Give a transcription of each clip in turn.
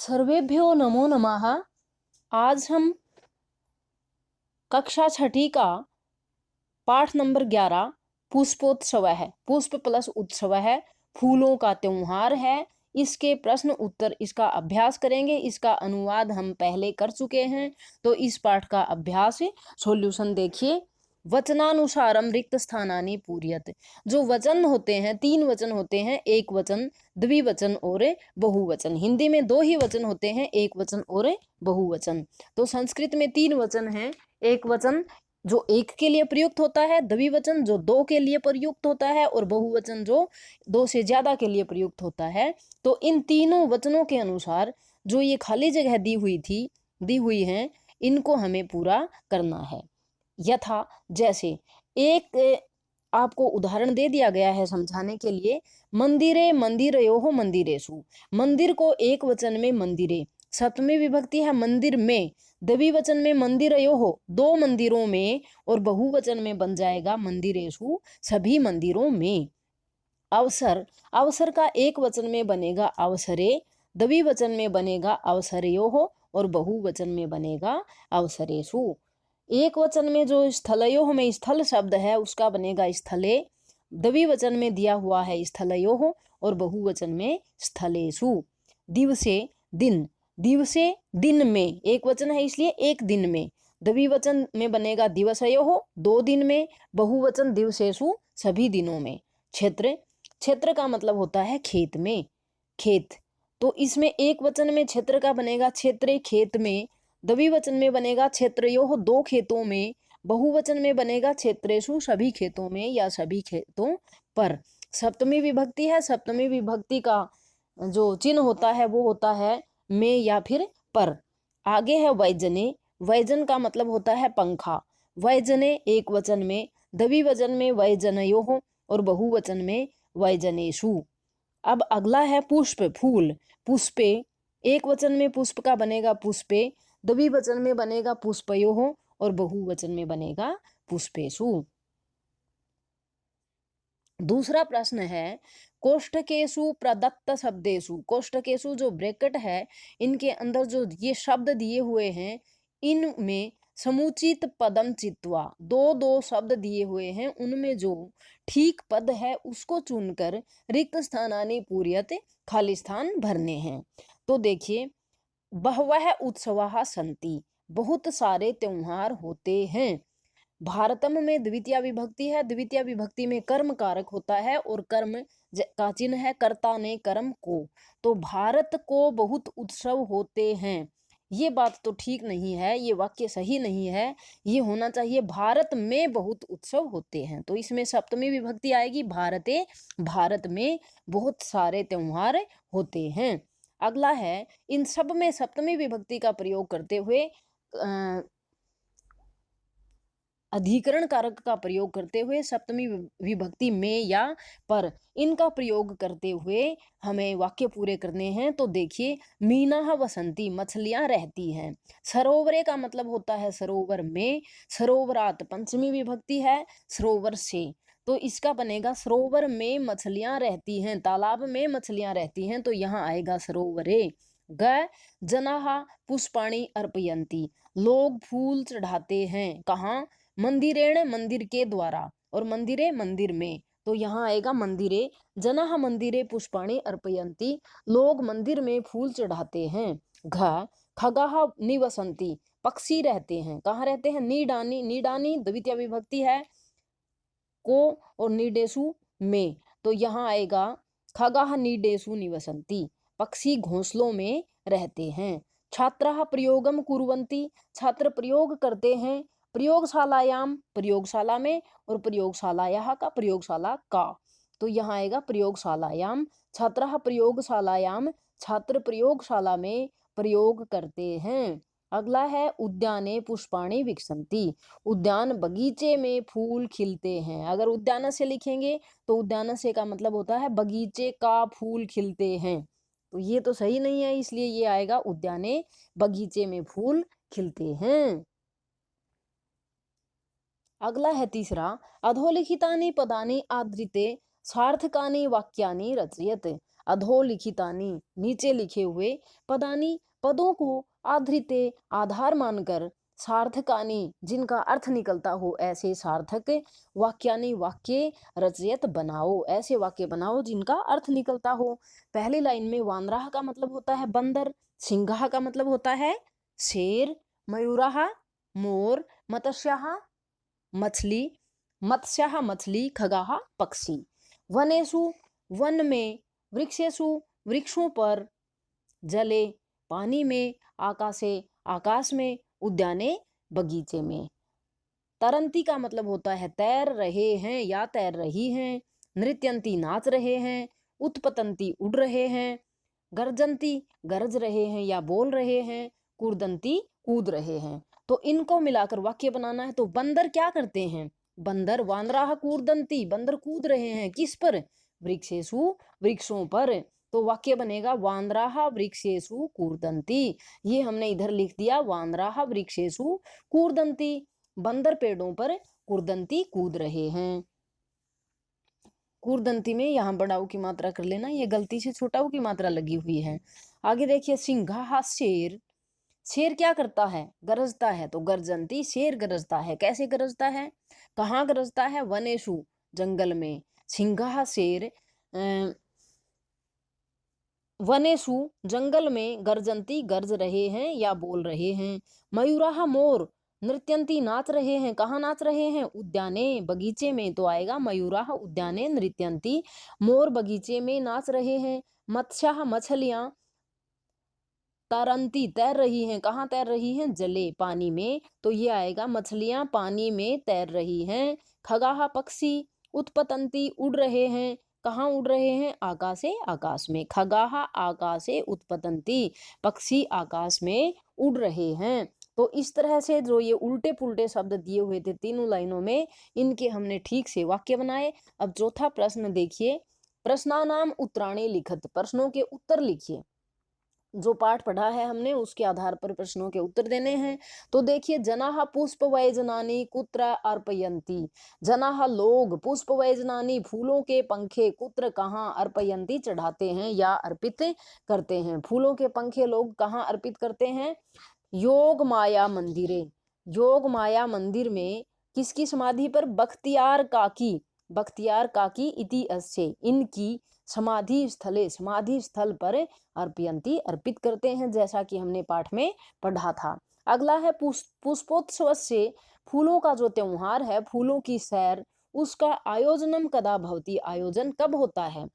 सर्वेभ्यो नमो नमः। आज हम कक्षा छठी का पाठ नंबर 11 पुष्पोत्सव है, पुष्प प्लस उत्सव है, फूलों का त्योहार है। इसके प्रश्न उत्तर इसका अभ्यास करेंगे। इसका अनुवाद हम पहले कर चुके हैं, तो इस पाठ का अभ्यास सॉल्यूशन देखिए। वचनानुसारम रिक्त स्थानानि पूर्यत। जो वचन होते हैं, 3 वचन होते हैं, एक वचन, द्विवचन और बहुवचन। हिंदी में 2 ही वचन होते हैं, एक वचन और बहुवचन। तो संस्कृत में 3 वचन हैं। एक वचन जो एक के लिए प्रयुक्त होता है, द्विवचन जो 2 के लिए प्रयुक्त होता है, और बहुवचन जो 2 से ज्यादा के लिए प्रयुक्त होता है। तो इन तीनों वचनों के अनुसार जो ये खाली जगह दी हुई है, इनको हमें पूरा करना है। यथा, जैसे एक आपको उदाहरण दे दिया गया है समझाने के लिए। मंदिरे मंदिरयोः मंदिरेषु। मंदिर को एक वचन में मंदिरे, सप्तमी विभक्ति है मंदिर में, द्विवचन में मंदिरयोः 2 मंदिरों में, और बहुवचन में बन जाएगा मंदिरेषु सभी मंदिरों में। अवसर, अवसर का एक वचन में बनेगा अवसरे, द्विवचन में बनेगा अवसरयोः, और बहुवचन में बनेगा अवसरेषु। एक वचन में जो स्थलयोः में स्थल शब्द है उसका बनेगा स्थले, द्विवचन में दिया हुआ है स्थलयोः, और बहुवचन में स्थलेषु। दिवसे, दिन, दिवसे दिन में, एक वचन है इसलिए एक दिन में, द्विवचन में बनेगा दिवसयोः 2 दिन में, बहुवचन दिवसेषु सभी दिनों में। क्षेत्र, क्षेत्र का मतलब होता है खेत में, खेत। तो इसमें एक वचन में क्षेत्र का बनेगा क्षेत्रे खेत में, द्विवचन में बनेगा क्षेत्रयोः 2 खेतों में, बहुवचन में बनेगा क्षेत्रेषु सभी खेतों में या सभी खेतों पर। सप्तमी विभक्ति है, सप्तमी विभक्ति का जो चिन्ह होता है वो होता है में या फिर पर। आगे है वैजने, वैजन का मतलब होता है पंखा, वैजने एक वचन में, द्विवचन में वैजनयोः, और बहुवचन में वैजनेषु। अब अगला है पुष्प, फूल, पुष्पे, एक वचन में पुष्प का बनेगा पुष्पे, द्विवचन में बनेगा पुष्पयोः, और बहुवचन में बनेगा पुष्पेषु। दूसरा प्रश्न है कोष्ठकेषु प्रदत्त शब्देषु। कोष्ठकेषु जो ब्रैकेट है, इनके अंदर जो ये शब्द दिए हुए हैं, इनमें समुचित पदम चित्वा, 2 शब्द दिए हुए हैं, उनमें जो ठीक पद है उसको चुनकर रिक्त स्थानानि पूर्यत, खाली स्थान भरने हैं। तो देखिए, बहवः उत्सवाः सन्ति, बहुत सारे त्योहार होते हैं। भारतम में द्वितीय विभक्ति है, द्वितीय विभक्ति में कर्म कारक होता है, और कर्म का चिन्ह है कर्ता ने कर्म को। तो भारत को बहुत उत्सव होते हैं, ये बात तो ठीक नहीं है, ये वाक्य सही नहीं है। ये होना चाहिए भारत में बहुत उत्सव होते हैं। तो इसमें सप्तमी विभक्ति आएगी भारते, भारत में बहुत सारे त्योहार होते हैं। अगला है, इन सब में सप्तमी विभक्ति का प्रयोग करते हुए अधिकरण कारक का प्रयोग करते हुए सप्तमी विभक्ति में या पर, इनका प्रयोग करते हुए हमें वाक्य पूरे करने हैं। तो देखिए, मीनाः वसंती, मछलियां रहती हैं। सरोवरे का मतलब होता है सरोवर में, सरोवरात पंचमी विभक्ति है, सरोवर से, तो इसका बनेगा सरोवर में मछलियां रहती हैं, तालाब में मछलियां रहती हैं, तो यहाँ आएगा सरोवरे। ग, जनाः पुष्पाणि अर्पयन्ति, लोग फूल चढ़ाते हैं, कहाँ? मंदिरेण, मंदिर के द्वारा, और मंदिरे मंदिर में, तो यहाँ आएगा मंदिरे। जनाः मंदिरे पुष्पाणि अर्पयन्ति, लोग मंदिर में फूल चढ़ाते हैं। घ, खगाः निवसन्ति, पक्षी रहते हैं, कहाँ रहते हैं? नीडानी, नीडानी द्वितीय विभक्ति है को, और नीडेषु में, तो यहाँ आएगा खगाः नीडेषु निवसन्ति, पक्षी घोंसलों में रहते हैं। छात्राः प्रयोगम कुर्वन्ति, छात्र प्रयोग करते हैं, प्रयोगशालायाम प्रयोगशाला में, और प्रयोगशालायाः का प्रयोगशाला का, तो यहाँ आएगा प्रयोगशालायाम। छात्राः प्रयोगशालायाम, छात्र प्रयोगशाला में प्रयोग करते हैं। अगला है उद्याने पुष्पाणि विकसन्ति, उद्यान बगीचे में फूल खिलते हैं। अगर उद्यान से लिखेंगे तो उद्यान से का मतलब होता है बगीचे का फूल खिलते हैं, तो ये तो सही नहीं है, इसलिए ये आएगा उद्याने बगीचे में फूल खिलते हैं। अगला है तीसरा, अधोलिखितानि पदानि आधृते सार्थकानि वाक्यानि रचयत। अधोलिखितानि नीचे लिखे हुए, पदानि पदों को, आधृते आधार मानकर, सार्थकानि जिनका अर्थ निकलता हो ऐसे सार्थक, वाक्यानि वाक्य, रचयत बनाओ ऐसे वाक्य बनाओ जिनका अर्थ निकलता हो। पहली लाइन में वानराह का मतलब होता है बंदर, सिंहाः का मतलब होता है शेर, मयूराः मोर, मत्स्याः मछली, मत्स्याः मछली, खगाः पक्षी। वनेषु वन में, वृक्षेषु वृक्षों पर, जले पानी में, आकाशे आकाश में, उद्याने बगीचे में। तरंती का मतलब होता है तैर रहे हैं या तैर रही हैं, नृत्यंती नाच रहे हैं, उत्पतंती उड़ रहे हैं, गर्जंती गरज रहे हैं या बोल रहे हैं, कूदंती कूद रहे हैं। तो इनको मिलाकर वाक्य बनाना है। तो बंदर क्या करते हैं, बंदर वानराः कूर्दंती बंदर कूद रहे हैं किस पर, वृक्षेषु वृक्षों पर। तो वाक्य बनेगा वानराः वृक्षेषु कूर्दंती। ये हमने इधर लिख दिया वानराः वृक्षेषु कूर्दंती, बंदर पेड़ों पर कूर्दंती कूद रहे हैं। कूर्दंती में यहाँ बड़ा ऊ की मात्रा कर लेना, ये गलती से छोटा ऊ की मात्रा लगी हुई है। आगे देखिए सिंहाः शेर, शेर क्या करता है, गरजता है। तो गर्जंती शेर गरजता है, कैसे गरजता है, कहाँ गरजता है, वनेषु जंगल में, सिंहाः शेर वनेषु जंगल में, गर्जंती गरज रहे हैं या बोल रहे हैं, मयूराः मोर, नृत्यंती नाच रहे हैं, कहाँ नाच रहे हैं, उद्याने बगीचे में। तो आएगा मयूराः उद्याने नृत्यंती, मोर बगीचे में नाच रहे हैं, मत्स्याः मछलियां तरंती तैर रही हैं, कहाँ तैर रही हैं, जले पानी में। तो ये आएगा मछलियां पानी में तैर रही हैं। खगाः पक्षी, उत्पतंती उड़ रहे हैं, कहाँ उड़ रहे हैं, आकाशे आकाश में। खगाः आकाशे उत्पतंती, पक्षी आकाश में उड़ रहे हैं। तो इस तरह से जो ये उल्टे पुल्टे शब्द दिए हुए थे तीनों लाइनों में, इनके हमने ठीक से वाक्य बनाए। अब चौथा प्रश्न देखिए, प्रश्नानाम उत्तराणि लिखत, प्रश्नों के उत्तर लिखिए। जो पाठ पढ़ा है हमने उसके आधार पर प्रश्नों के उत्तर देने हैं। तो देखिए जनाः पुष्प वैजनानि कुत्र अर्पयन्ति, जनाः लोग, पुष्प वैजनानि फूलों के पंखे, कुत्र कहाँ, अर्पयन्ति चढ़ाते हैं या अर्पित करते हैं। फूलों के पंखे लोग कहाँ अर्पित करते हैं, योग माया मंदिरे, योग माया मंदिर में किसकी समाधि पर, बख्तियार काकी, बख्तियार काकी इति अस्य, इनकी समाधि स्थले, समाधि स्थल पर अर्पयन्ति अर्पित करते हैं, जैसा कि हमने पाठ में पढ़ा था। अगला है पुष्पोत्सव से, फूलों का जो त्योहार है, फूलों की सैर, उसका आयोजनम कदा भवति, आयोजन कब होता है,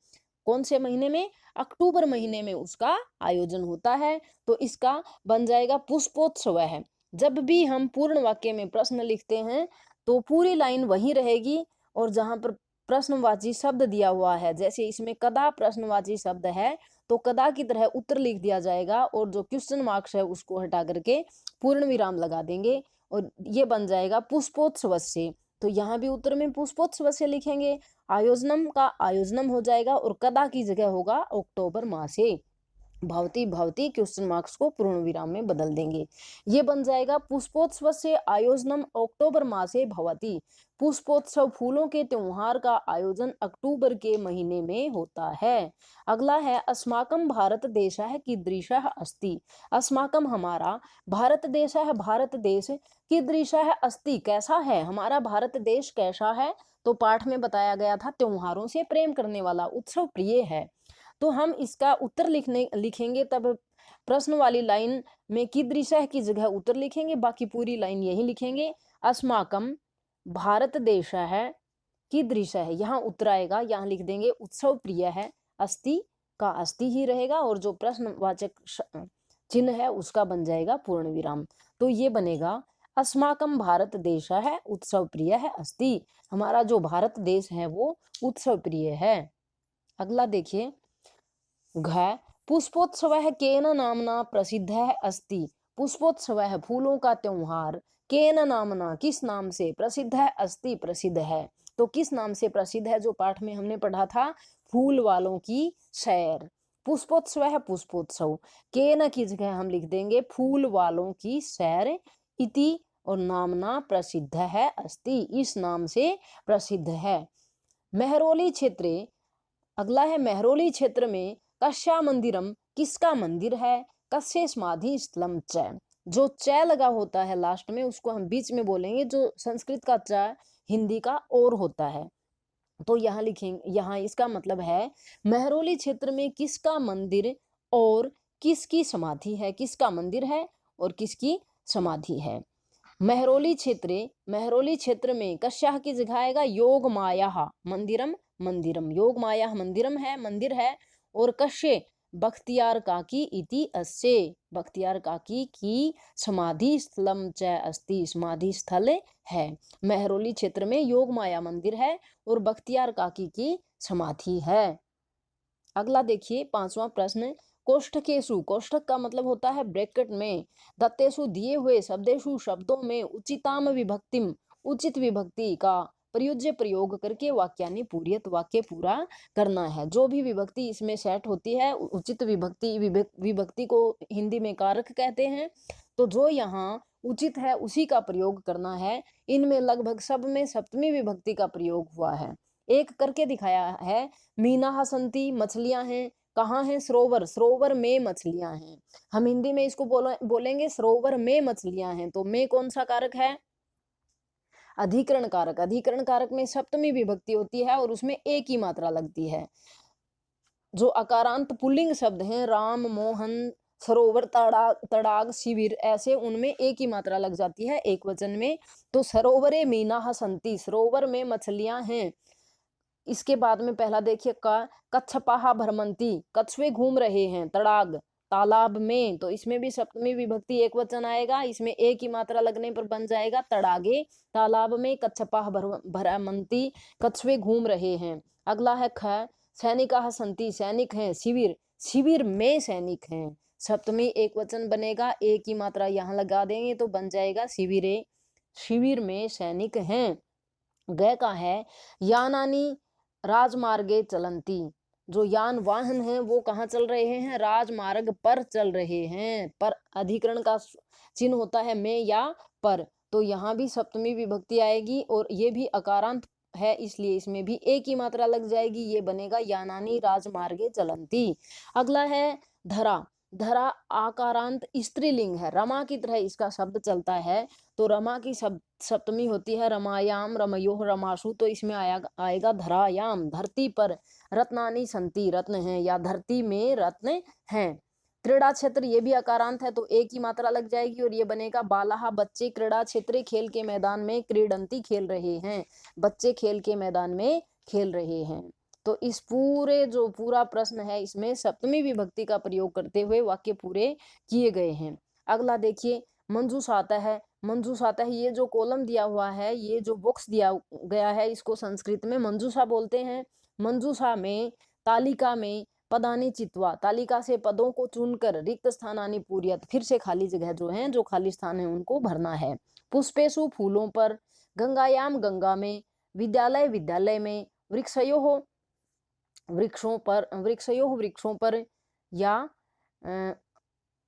कौन से महीने में, अक्टूबर महीने में उसका आयोजन होता है। तो इसका बन जाएगा पुष्पोत्सव है। जब भी हम पूर्ण वाक्य में प्रश्न लिखते हैं तो पूरी लाइन वही रहेगी, और जहां पर प्रश्नवाची शब्द दिया हुआ है, जैसे इसमें कदा प्रश्नवाची शब्द है तो कदा की तरह उत्तर लिख दिया जाएगा, और जो क्वेश्चन मार्क्स है उसको हटा करके पूर्ण विराम लगा देंगे, और ये बन जाएगा पुष्पोत्सव से। तो यहाँ भी उत्तर में पुष्पोत्सव से लिखेंगे, आयोजनम का आयोजनम हो जाएगा, और कदा की जगह होगा अक्टूबर मासे, भवती भवती क्वेश्चन मार्क्स को पूर्ण विराम में बदल देंगे। ये बन जाएगा पुष्पोत्सव से आयोजनम अक्टूबर मासे भवती, पुष्पोत्सव फूलों के त्योहार का आयोजन अक्टूबर के महीने में होता है। अगला है अस्माकं भारत देशः कीदृशः अस्ति, अस्माकं हमारा, भारत देशः भारत देश, कीदृशः अस्ति कैसा है, हमारा भारत देश कैसा है। तो पाठ में बताया गया था त्योहारों से प्रेम करने वाला, उत्सव प्रिय है। तो हम इसका उत्तर लिखेंगे तब प्रश्न वाली लाइन में कीदृशः की जगह उत्तर लिखेंगे, बाकी पूरी लाइन यही लिखेंगे, अस्माकं भारत देशः कीदृशः, यहाँ उत्तर आएगा, यहाँ लिख देंगे उत्सव प्रिय है, अस्ति का अस्ति ही रहेगा, और जो प्रश्नवाचक चिन्ह है उसका बन जाएगा पूर्ण विराम। तो ये बनेगा अस्माकं भारत देशः उत्सव प्रिय है अस्ति, हमारा जो भारत देश है वो उत्सव प्रिय है। अगला देखिए, घ पुष्पोत्सवः केन नामना प्रसिद्धः अस्ति, पुष्पोत्सवः फूलों का त्योहार, केन नामना किस नाम से, प्रसिद्ध है अस्ति प्रसिद्ध है। तो किस नाम से प्रसिद्ध है, जो पाठ में हमने पढ़ा था, फूल वालों की सैर। पुष्पोत्सवः पुष्पोत्सव, केन की जगह हम लिख देंगे फूल वालों की सैर, इति और नामना प्रसिद्ध है अस्ति, इस नाम से प्रसिद्ध है। मेहरौली क्षेत्रे अगला है मेहरौली क्षेत्र में कस्या मंदिरम, किसका मंदिर है? कस्य समाधि स्थलम च। जो च लगा होता है लास्ट में उसको हम बीच में बोलेंगे, जो संस्कृत का च हिंदी का और होता है। तो यहाँ लिखेंगे, यहाँ इसका मतलब है मेहरौली क्षेत्र में किसका मंदिर और किसकी समाधि है, किसका मंदिर है और किसकी समाधि है। मेहरौली क्षेत्र में कस्याह की जगह आएगा योग माया मंदिरम, मंदिरम योग माया मंदिरम है, मंदिर है। और कश्य बख्तियार काकी इति अस्य, बख्तियार काकी की समाधि स्थलम च अस्ति, समाधि स्थल है। मेहरौली क्षेत्र में योग माया मंदिर है और बख्तियार काकी की समाधि है। अगला देखिए 5वां प्रश्न, कोष्ठकेशु, कोष्ठक का मतलब होता है ब्रैकेट में, दत्तेषु दिए हुए शब्देषु शब्दों में उचिताम विभक्तिम, उचित विभक्ति का प्रयुज्य प्रयोग करके वाक्यानि पूर्यत, वाक्य पूरा करना है। जो भी विभक्ति इसमें सेट होती है उचित विभक्ति, विभक्ति को हिंदी में कारक कहते हैं, तो जो यहाँ उचित है उसी का प्रयोग करना है। इनमें लगभग सब में सप्तमी विभक्ति का प्रयोग हुआ है। एक करके दिखाया है, मीना हसंती, मछलियां हैं, कहाँ है? सरोवर, सरोवर में मछलियां हैं। हम हिंदी में इसको बोलेंगे सरोवर में मछलियां हैं, तो में कौन सा कारक है? अधिकरण कारक। अधिकरण कारक में सप्तमी विभक्ति होती है और उसमें एक ही मात्रा लगती है। जो अकारांत पुल्लिंग शब्द हैं, राम, मोहन, सरोवर, तड़ाग, शिविर, ऐसे उनमें एक ही मात्रा लग जाती है एक वचन में। तो सरोवरे मीनाः सन्ति, सरोवर में मछलियां हैं। इसके बाद में पहला देखिए कच्छपाः भ्रमन्ति, कछुए घूम रहे हैं। तड़ाग, तालाब में, तो इसमें भी सप्तमी विभक्ति एक वचन आएगा, इसमें एक ही मात्रा लगने पर बन जाएगा तड़ागे। तालाब में कच्छपाः भ्रमन्ति, कछुए घूम रहे हैं। अगला है ख सैनिकाः सन्ति, सैनिक हैं। शिविर, शिविर में सैनिक हैं। सप्तमी एक वचन बनेगा, एक ही मात्रा यहाँ लगा देंगे तो बन जाएगा शिविरे, शिविर में सैनिक हैं। ग का है यानानी राजमार्गे चलंती, जो यान वाहन हैं वो कहाँ चल रहे हैं? राजमार्ग पर चल रहे हैं। पर अधिकरण का चिन्ह होता है में या पर, तो यहाँ भी सप्तमी विभक्ति आएगी और ये भी अकारांत है इसलिए इसमें भी एक ही मात्रा लग जाएगी, ये बनेगा यानानी राजमार्गे चलंती। अगला है धरा, धरा आकारांत स्त्रीलिंग है, रमा की तरह इसका शब्द चलता है, तो रमा की सप्तमी होती है रमायाम, रमयोः, रमासु, तो इसमें आएगा धरायाम। धरती पर रत्नानि सन्ति, रत्न हैं या धरती में रत्न हैं। क्रीड़ा क्षेत्र ये भी अकारांत है तो एक ही मात्रा लग जाएगी और ये बनेगा बालाहा, बच्चे क्रीड़ा क्षेत्र, खेल के मैदान में, क्रीडंती खेल रहे हैं, बच्चे खेल के मैदान में खेल रहे हैं। तो इस पूरे जो पूरा प्रश्न है इसमें सप्तमी विभक्ति का प्रयोग करते हुए वाक्य पूरे किए गए हैं। अगला देखिए मंजूस आता है, मंजूस आता है, ये जो कॉलम दिया हुआ है, ये जो बॉक्स दिया गया है, इसको संस्कृत में मंजूसा बोलते हैं। मंजूसा में तालिका में पदानी चित्वा, तालिका से पदों को चुनकर रिक्त स्थानानि पूर्यत, फिर से खाली जगह जो है, जो खाली स्थान है उनको भरना है। पुष्पेशु फूलों पर, गंगायाम गंगा में, विद्यालय विद्यालय में, वृक्षयोः वृक्षों पर, वृक्षयोः वृक्षों पर या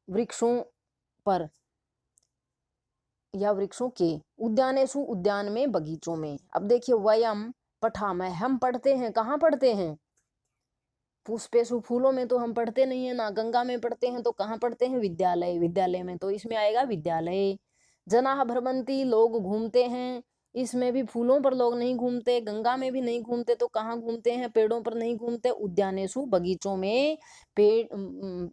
वृक्षों पर या वृक्षों के, उद्यानेषु उद्यान में, बगीचों में। अब देखिए वयम पठामः, हम पढ़ते हैं, कहाँ पढ़ते हैं? पुष्पेषु फूलों में तो हम पढ़ते नहीं है ना, गंगा में पढ़ते हैं, तो कहाँ पढ़ते हैं? विद्यालय, विद्यालय में, तो इसमें आएगा विद्यालय। जनाः भ्रमन्ति, लोग घूमते हैं, इसमें भी फूलों पर लोग नहीं घूमते, गंगा में भी नहीं घूमते, तो कहाँ घूमते हैं? पेड़ों पर नहीं घूमते, उद्यानेषु बगीचों में, पेड़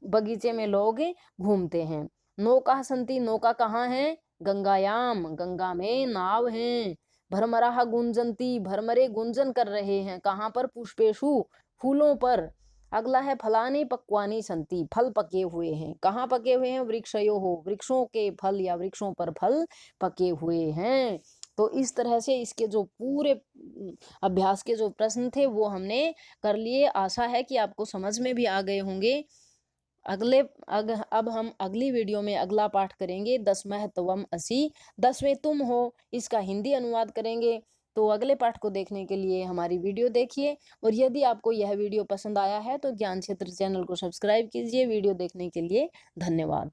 बगीचे में लोग घूमते हैं। नौकाः सन्ति, नौका कहाँ है? गंगायाम, गंगा में नाव हैं। भ्रमराः गुंजन्ति, भ्रमरे गुंजन कर रहे हैं, कहाँ पर? पुष्पेषु फूलों पर। अगला है फलानि पक्वानि सन्ति, फल पके हुए हैं, कहाँ पके हुए हैं? वृक्षयोः वृक्षों के फल या वृक्षों पर फल पके हुए हैं। तो इस तरह से इसके जो पूरे अभ्यास के जो प्रश्न थे वो हमने कर लिए। आशा है कि आपको समझ में भी आ गए होंगे। अब हम अगली वीडियो में अगला पाठ करेंगे 10वें त्वम असि, 10वें तुम हो, इसका हिंदी अनुवाद करेंगे। तो अगले पाठ को देखने के लिए हमारी वीडियो देखिए और यदि आपको यह वीडियो पसंद आया है तो ज्ञान क्षेत्र चैनल को सब्सक्राइब कीजिए। वीडियो देखने के लिए धन्यवाद।